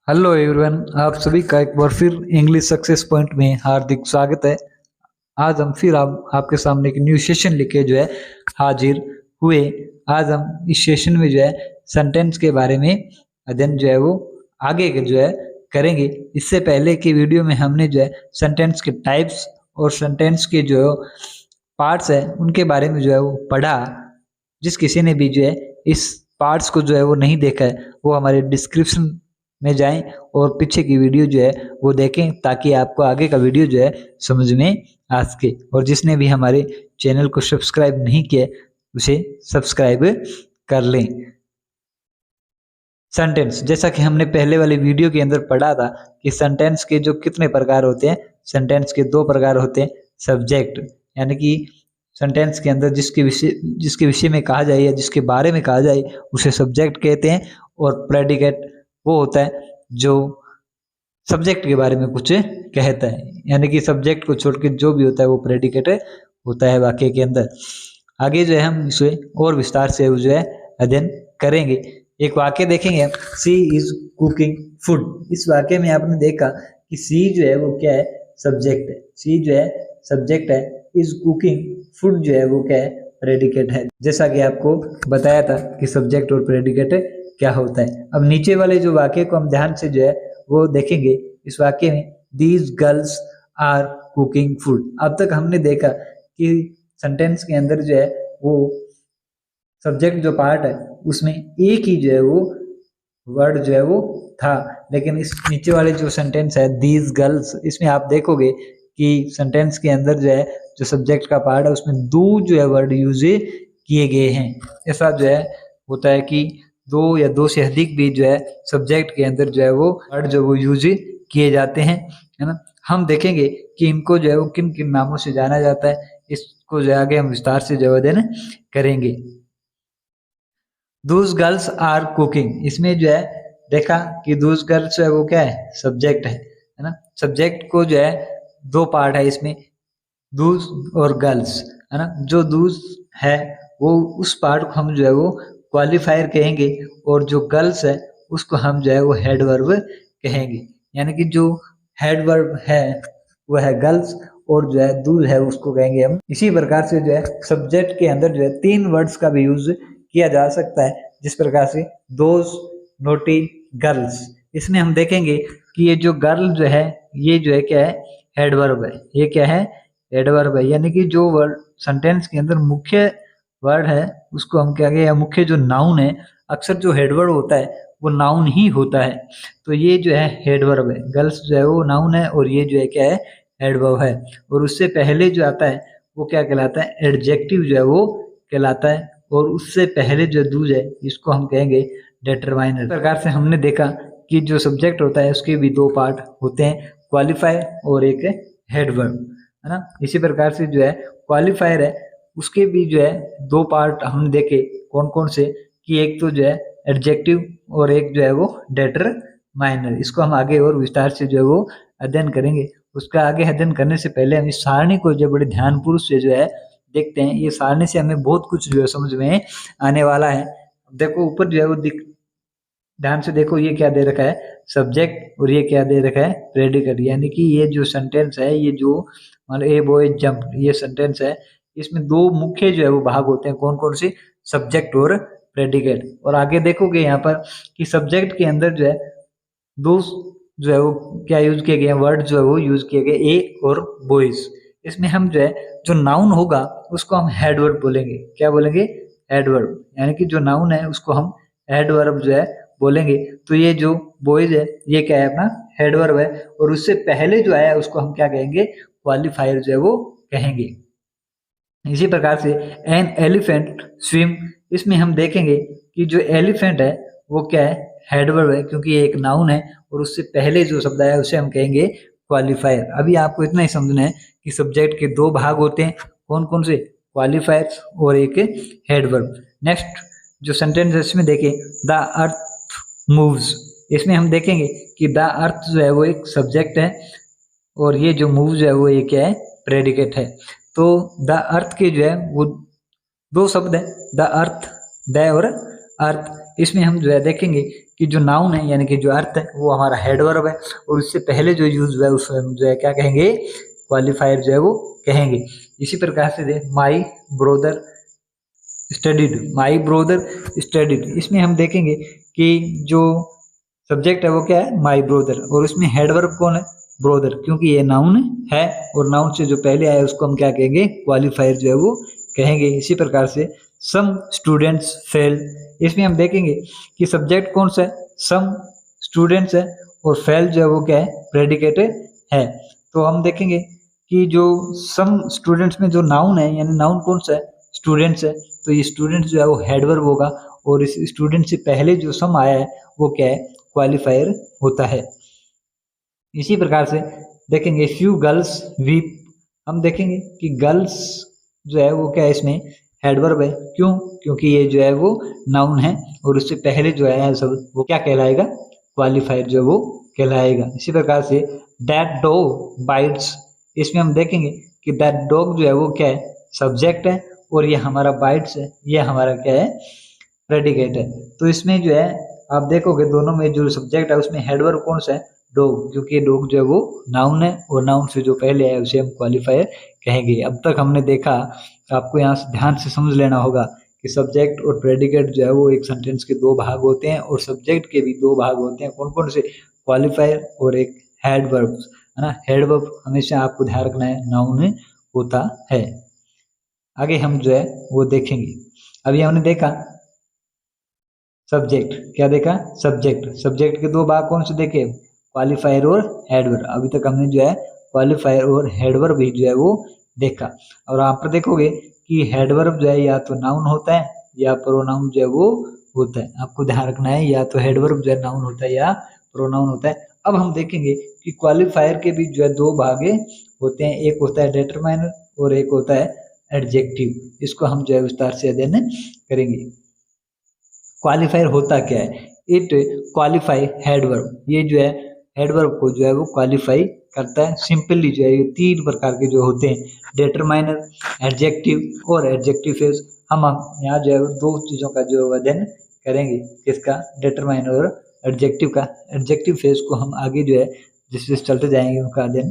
Hello everyone, आप सभी का एक बार फिर इंग्लिश सक्सेस पॉइंट में हार्दिक स्वागत है। आज हम फिर आपके सामने एक न्यू सेशन लेके हाजिर हुए। आज हम इस सेशन में सेंटेंस के बारे में अध्ययन वो आगे के करेंगे। इससे पहले की वीडियो में हमने सेंटेंस के टाइप्स और सेंटेंस के जो पार्ट्स है उनके बारे में वो पढ़ा। जिस किसी ने भी इस पार्ट्स को वो नहीं देखा है वो हमारे डिस्क्रिप्शन में जाएं और पीछे की वीडियो वो देखें, ताकि आपको आगे का वीडियो समझ में आ सके। और जिसने भी हमारे चैनल को सब्सक्राइब नहीं किया उसे सब्सक्राइब कर लें। सेंटेंस, जैसा कि हमने पहले वाली वीडियो के अंदर पढ़ा था कि सेंटेंस के जो कितने प्रकार होते हैं। सेंटेंस के दो प्रकार होते हैं। सब्जेक्ट यानी कि सेंटेंस के अंदर जिसके विषय में कहा जाए या जिसके बारे में कहा जाए उसे सब्जेक्ट कहते हैं। और प्रेडिकेट वो होता है जो सब्जेक्ट के बारे में कुछ कहता है, यानी कि सब्जेक्ट को छोड़ के जो भी होता है वो प्रेडिकेट होता है वाक्य के अंदर। आगे हम इसे और विस्तार से अध्ययन करेंगे। एक वाक्य देखेंगे, सी इज कुकिंग फूड। इस वाक्य में आपने देखा कि सी वो क्या है, सब्जेक्ट है। सी सब्जेक्ट है, इज कुकिंग फूड वो क्या है, प्रेडिकेट है। जैसा कि आपको बताया था कि सब्जेक्ट और प्रेडिकेट क्या होता है। अब नीचे वाले जो वाक्य को हम ध्यान से वो देखेंगे। इस वाक्य में these girls are cooking food. अब तक हमने देखा कि सेंटेंस के अंदर वो सब्जेक्ट जो पार्ट है उसमें एक ही वो वर्ड वो था, लेकिन इस नीचे वाले जो सेंटेंस है दीज गर्ल्स, इसमें आप देखोगे कि सेंटेंस के अंदर जो सब्जेक्ट का पार्ट है उसमें दो वर्ड यूज किए गए हैं। ऐसा होता है कि दो या दो से अधिक भी सब्जेक्ट के अंदर वो वर्ड वो यूज किए जाते हैं, है ना। हम देखेंगे कि इनको वो किन किन नामों से जाना जाता है। इसको आगे हम विस्तार से अध्ययन करेंगे। दूज गर्ल्स आर कुकिंग, इसमें देखा कि दूज गर्ल्स वो क्या है, सब्जेक्ट है ना। सब्जेक्ट को दो पार्ट है इसमें, दूज और गर्ल्स, है ना। जो दूज है वो उस पार्ट को हम वो क्वालिफायर कहेंगे, और जो गर्ल्स है उसको हम वो हेड वर्ब कहेंगे। यानी कि जो हेड वर्ब है वो है गर्ल्स, और दूज है उसको कहेंगे हम। इसी प्रकार से सब्जेक्ट के अंदर तीन वर्ड्स का भी यूज किया जा सकता है, जिस प्रकार से दोज, नोटी, गर्ल्स। इसमें हम देखेंगे कि ये जो गर्ल है ये क्या है, हेड वर्ब है। ये क्या है, हेड वर्ब है। यानी कि जो वर्ड सेंटेंस के अंदर मुख्य वर्ड है उसको हम क्या कहें, मुख्य जो नाउन है, अक्सर जो हेड वर्ड होता है वो नाउन ही होता है। तो ये है हेड वर्ब है। गर्ल्स वो नाउन है और ये क्या है, हेड वर्ब है। और उससे पहले जो आता है वो क्या कहलाता है, एडजेक्टिव वो कहलाता है। और उससे पहले जो दूज है इसको हम कहेंगे डिटरमाइनर। इस प्रकार से हमने देखा कि जो सब्जेक्ट होता है उसके भी दो पार्ट होते हैं, क्वालिफायर और एक हेड वर्ब, है ना। इसी प्रकार से क्वालिफायर है उसके भी दो पार्ट हमने देखे। कौन कौन से, कि एक तो एडजेक्टिव और एक वो डिटरमाइनर। इसको हम आगे और विस्तार से वो अध्ययन करेंगे। उसका आगे अध्ययन करने से पहले हम इस सारणी को बड़े ध्यानपूर्वक से देखते हैं। ये सारणी से हमें बहुत कुछ समझ में आने वाला है। देखो ऊपर वो ध्यान से देखो, ये क्या दे रखा है, सब्जेक्ट, और ये क्या दे रखा है, प्रेडिकेट। यानी कि ये जो सेंटेंस है, ये जो मान लो ए बॉय जंप, ये सेंटेंस है, इसमें दो मुख्य वो भाग होते हैं। कौन कौन से, सब्जेक्ट और प्रेडिकेट। और आगे देखोगे यहाँ पर कि सब्जेक्ट के अंदर दो वो क्या यूज किए गए, वर्ड है वो यूज किए गए, ए और बॉयज। इसमें हम जो नाउन होगा उसको हम हेड वर्ब बोलेंगे। क्या बोलेंगे, हेड वर्ब। यानी कि जो नाउन है उसको हम हेड वर्ब बोलेंगे। तो ये जो बॉयज है ये क्या है, अपना हेड वर्ब है। और उससे पहले जो आया उसको हम क्या कहेंगे, क्वालिफायर वो कहेंगे। इसी प्रकार से एन एलिफेंट स्विम, इसमें हम देखेंगे कि जो एलिफेंट है वो क्या है, हेड वर्ब है, क्योंकि ये एक नाउन है। और उससे पहले जो शब्द आया उसे हम कहेंगे क्वालिफायर। अभी आपको इतना ही समझना है कि सब्जेक्ट के दो भाग होते हैं। कौन कौन से, क्वालिफायर और एक हेड वर्ब। नेक्स्ट जो सेंटेंस है इसमें देखें, द अर्थ मूव्स। इसमें हम देखेंगे कि द अर्थ वो एक सब्जेक्ट है, और ये जो मूव्स है वो ये क्या है, प्रेडिकेट है। तो द अर्थ के वो दो शब्द है, द अर्थ, द और अर्थ। इसमें हम देखेंगे कि जो नाउन है यानी कि जो अर्थ है वो हमारा हेड वर्ब है, और उससे पहले जो यूज हुआ है उसको हम जो है क्या कहेंगे, क्वालिफायर जो है वो कहेंगे। इसी प्रकार से माई ब्रोदर स्टडीड, माई ब्रोदर स्टडीड, इसमें हम देखेंगे कि जो सब्जेक्ट है वो क्या है, माई ब्रोदर, और उसमें हेड वर्ब कौन है, ब्रोदर, क्योंकि ये नाउन है और नाउन से जो पहले आया उसको हम क्या कहेंगे, क्वालिफायर जो है वो कहेंगे। इसी प्रकार से सम स्टूडेंट्स फेल, इसमें हम देखेंगे कि सब्जेक्ट कौन सा है, सम स्टूडेंट्स है, और फेल जो है वो क्या है, प्रेडिकेट है। तो हम देखेंगे कि जो सम स्टूडेंट्स में जो नाउन है यानी नाउन कौन सा है, स्टूडेंट्स है, तो ये स्टूडेंट्स जो है वो हेड वर्ब होगा, और इस स्टूडेंट से पहले जो सम आया है वो क्या है, क्वालिफायर होता है। इसी प्रकार से देखेंगे फ्यू गर्ल्स वीप, हम देखेंगे कि गर्ल्स जो है वो क्या है, इसमें हेड वर्ब है, क्यों, क्योंकि ये जो है वो नाउन है और उससे पहले जो है सब वो क्या कहलाएगा, क्वालिफायर जो वो कहलाएगा। इसी प्रकार से दैट डॉग बाइट्स, इसमें हम देखेंगे कि दैट डॉग जो है वो क्या है, सब्जेक्ट है, और ये हमारा बाइट्स है, ये हमारा क्या है, प्रेडिकेट है। तो इसमें जो है आप देखोगे दोनों में जो सब्जेक्ट है उसमें हेड वर्ब कौन सा है, डॉग, क्योंकि डॉग जो है वो नाउन है और नाउन से जो पहले है उसे हम क्वालिफायर कहेंगे। अब तक हमने देखा, आपको यहाँ से ध्यान से समझ लेना होगा कि सब्जेक्ट और प्रेडिकेट जो है वो एक सेंटेंस के दो भाग होते हैं, और सब्जेक्ट के भी दो भाग होते हैं, कौन कौन से, क्वालिफायर और एक हेड वर्ब, है ना। हेड वर्ब हमेशा आपको ध्यान रखना है नाउन होता है। आगे हम जो है वो देखेंगे। अभी हमने देखा सब्जेक्ट, क्या देखा, सब्जेक्ट, सब्जेक्ट के दो भाग कौन से देखे, क्वालिफायर और हेडवर्ब। अभी तक हमने जो है क्वालिफायर और हेडवर्ब भी जो है वो देखा, और आप पर देखोगे कि हेडवर्ब जो है या तो नाउन होता है या प्रोनाउन जो है वो होता है। आपको ध्यान रखना है, या तो हेडवर्ब जो है नाउन होता है या प्रोनाउन होता है। अब हम देखेंगे कि क्वालिफायर के भी जो है दो भाग होते हैं, एक होता है डिटरमाइनर और एक होता है एडजेक्टिव। इसको हम जो है विस्तार से अध्ययन करेंगे। क्वालिफायर होता क्या है, इट क्वालिफाई हेडवर्ब, ये जो है हेडवर्ब को जो है वो क्वालिफाई करता है। सिंपली जो है ये तीन प्रकार के जो होते हैं, डिटरमाइनर, एडजेक्टिव और एडजेक्टिव फ्रेज। हम यहाँ जो है दो चीज़ों का जो अध्ययन करेंगे, किसका, डिटरमाइनर और एडजेक्टिव का। एडजेक्टिव फ्रेज को हम आगे जो है जिस जिस चलते जाएंगे उनका अध्ययन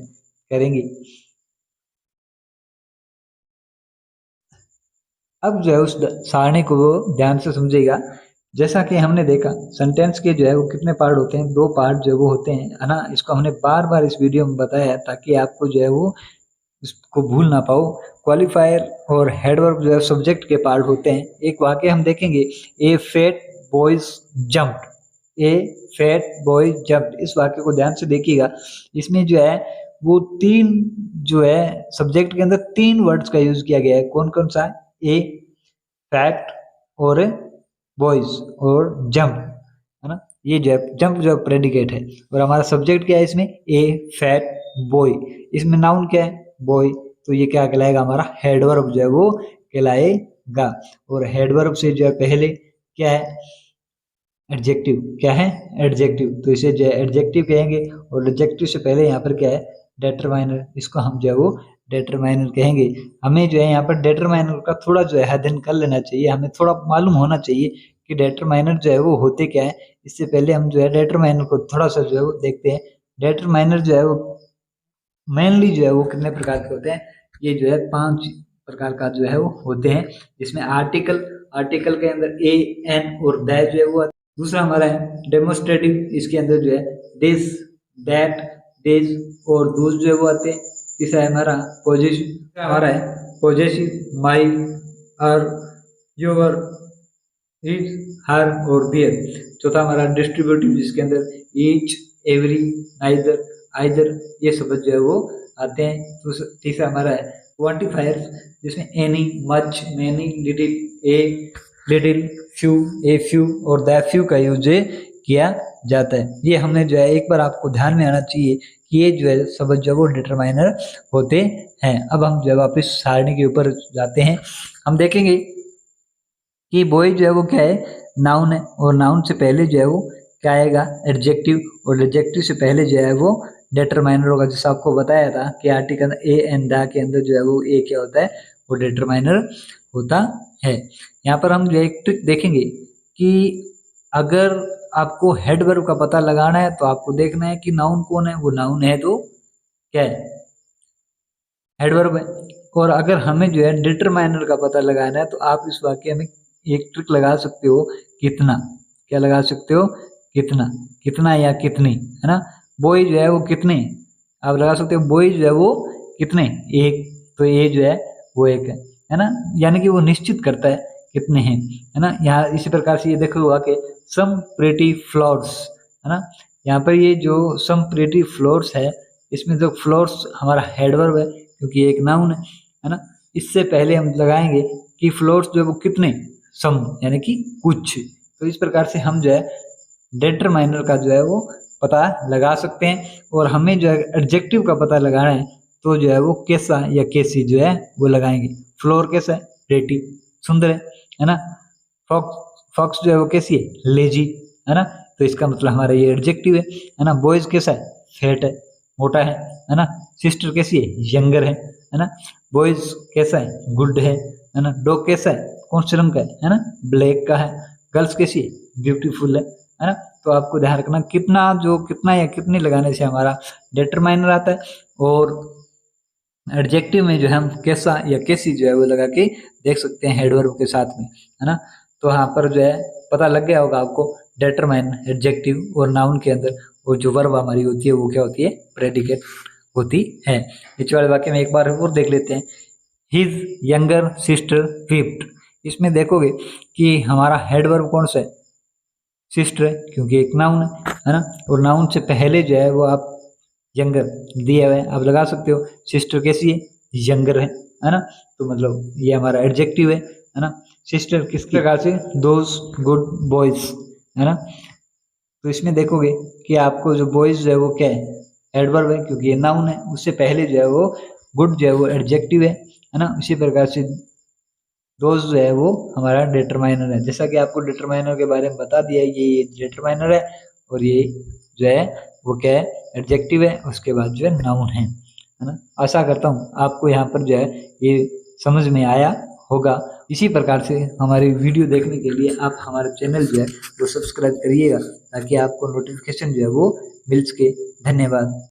करेंगे। अब जो है उस सारणी को वो ध्यान से समझेगा। जैसा कि हमने देखा सेंटेंस के जो है वो कितने पार्ट होते हैं, दो पार्ट जो वो होते हैं, है ना। इसको हमने बार बार इस वीडियो में बताया है ताकि आपको जो है वो इसको भूल ना पाओ। क्वालिफायर और हेडवर्ब जो है सब्जेक्ट के पार्ट होते हैं। एक वाक्य हम देखेंगे, ए फैट बॉयज जंप्ड, ए फैट बॉय जंप्ड, इस वाक्य को ध्यान से देखिएगा। इसमें जो है वो तीन जो है सब्जेक्ट के अंदर तीन वर्ड्स का यूज किया गया है। कौन कौन सा, ए फैट और बॉयज और जंप, है ना। ये जो है जंप जो प्रेडिकेट है, और हमारा सब्जेक्ट क्या है इसमें, ए फैट बॉय। इसमें नाउन क्या है, बॉय, तो ये क्या कहलाएगा, हमारा हेडवर्ब जो है वो कहलाएगा। और हेडवर्ब से जो है पहले क्या है, एडजेक्टिव, क्या है, एडजेक्टिव, तो इसे जो है एडजेक्टिव कहेंगे। और एडजेक्टिव से पहले यहाँ पर क्या है, डिटरमाइनर, इसको हम जो है वो डिटरमाइनर कहेंगे। हमें जो है यहाँ पर डिटरमाइनर का थोड़ा जो है अध्ययन कर लेना चाहिए, हमें थोड़ा मालूम होना चाहिए कि डिटरमाइनर जो है वो होते क्या है। इससे पहले हम जो है डिटरमाइनर को थोड़ा सा जो है वो देखते हैं। डिटरमाइनर जो है वो मेनली जो है वो कितने प्रकार के होते हैं, ये जो है 5 प्रकार का जो है वो होते हैं, जिसमें आर्टिकल, आर्टिकल के अंदर ए एन और द जो है वो। दूसरा हमारा है डेमोस्ट्रेटिव, इसके अंदर जो है दिस दैट दिस और दूस जो है वो आते हैं। तीसरा है हमारा पॉजिटिव, हमारा है पॉजिटिव, माई और योर, हिज, हर और देयर। चौथा हमारा डिस्ट्रीब्यूटिव, जिसके अंदर ईच, एवरी, नाइदर, आइदर, ये शब्द जो है वो आते हैं। तीसरा हमारा है क्वांटिफायर, जिसमें any, much, many, little, a little, few, a few और द फ्यू का यूज किया जाता है। ये हमने जो है एक बार आपको ध्यान में आना चाहिए कि ये जो है शब्द जो है वो डिटरमाइनर होते हैं। अब हम जो है वापस सारणी के ऊपर जाते हैं। हम देखेंगे कि बॉय जो है वो क्या है, नाउन है, और नाउन से पहले जो है वो क्या आएगा, एडजेक्टिव, और एडजेक्टिव से पहले जो है वो डिटरमाइनर होगा। जैसे आपको बताया था कि आर्टिकल ए एंड द के अंदर जो है वो ए क्या होता है, वो डिटरमाइनर होता है। यहाँ पर हम जो एक ट्रिक देखेंगे कि अगर आपको हेडवर्ब का पता लगाना है तो आपको देखना है कि नाउन कौन है, वो नाउन है तो क्या है, हेडवर्ब है। और अगर हमें जो है डिटरमाइनर का पता लगाना है तो आप इस वाक्य में एक ट्रिक लगा सकते हो, कितना। क्या लगा सकते हो, कितना, कितना या कितनी, है ना। बॉय जो है वो कितने, आप लगा सकते हो बॉय जो है वो कितने, एक, तो ये जो है वो एक है ना, यानी कि वो निश्चित करता है कितने हैं, है ना। यहाँ इसी प्रकार से ये देखो हुआ कि सम प्रेटी फ्लोर्स, है ना। यहाँ पर ये जो सम प्रेटी फ्लोर्स है, इसमें जो फ्लोर्स हमारा हेडवर्ब है क्योंकि एक नाउन है ना। इससे पहले हम लगाएंगे कि फ्लोर्स जो है वो कितने, सम यानी कि कुछ। तो इस प्रकार से हम जो है डिटरमाइनर का जो है वो पता लगा सकते हैं। और हमें जो है एडजेक्टिव का पता लगाना है तो जो है वो कैसा या कैसी जो है वो लगाएंगे। फ्लोर कैसा है, प्रेटी, सुंदर है ना। फॉक्स, फॉक्स जो है वो कैसी है, लेजी, है ना। तो इसका मतलब हमारा ये एडजेक्टिव है ना। बॉयज कैसा है, फैट है, मोटा है ना। सिस्टर कैसी है, यंगर है ना। बॉयज कैसा है, गुड है ना। डॉग कैसा है, कौन से रंग का है ना, ब्लैक का है। गर्ल्स कैसी है, ब्यूटीफुल है ना। तो आपको ध्यान रखना कितना, जो कितना या कितनी लगाने से हमारा डिटरमाइनर आता है। और एडजेक्टिव में जो है हम कैसा या कैसी जो है वो लगा के देख सकते हैं हेडवर्ब के साथ में, है ना। तो यहाँ पर जो है पता लग गया होगा आपको, डिटरमाइन एडजेक्टिव और नाउन के अंदर वो जो वर्ब हमारी होती है वो क्या होती है, प्रेडिकेट होती है। नीचे वाले वाक्य में एक बार और देख लेते हैं। हिज यंगर सिस्टर वीप्ड, इसमें देखोगे कि हमारा हेडवर्ब कौन सा है, सिस्टर है क्योंकि एक नाउन है ना। और नाउन से पहले जो है वो आप यंगर दिया हुआ है, आप लगा सकते हो सिस्टर कैसी है, यंगर है ना। तो मतलब ये हमारा एडजेक्टिव है ना। सिस्टर किस प्रकार से, दोज गुड बॉयज, है ना। तो इसमें देखोगे कि आपको जो बॉयज जो है वो क्या है, एडवर्ब है क्योंकि ये नाउन है। उससे पहले जो है वो गुड जो है वो एडजेक्टिव है ना। इसी प्रकार से दोज जो है वो हमारा डिटरमाइनर है। जैसा कि आपको डिटरमाइनर के बारे में बता दिया है, ये डिटरमाइनर है और ये जो है वो क्या है, एडजेक्टिव है, उसके बाद जो है नाउन है ना। आशा करता हूँ आपको यहाँ पर जो है ये समझ में आया होगा। इसी प्रकार से हमारी वीडियो देखने के लिए आप हमारे चैनल जो है वो सब्सक्राइब करिएगा ताकि आपको नोटिफिकेशन जो है वो मिल सके। धन्यवाद।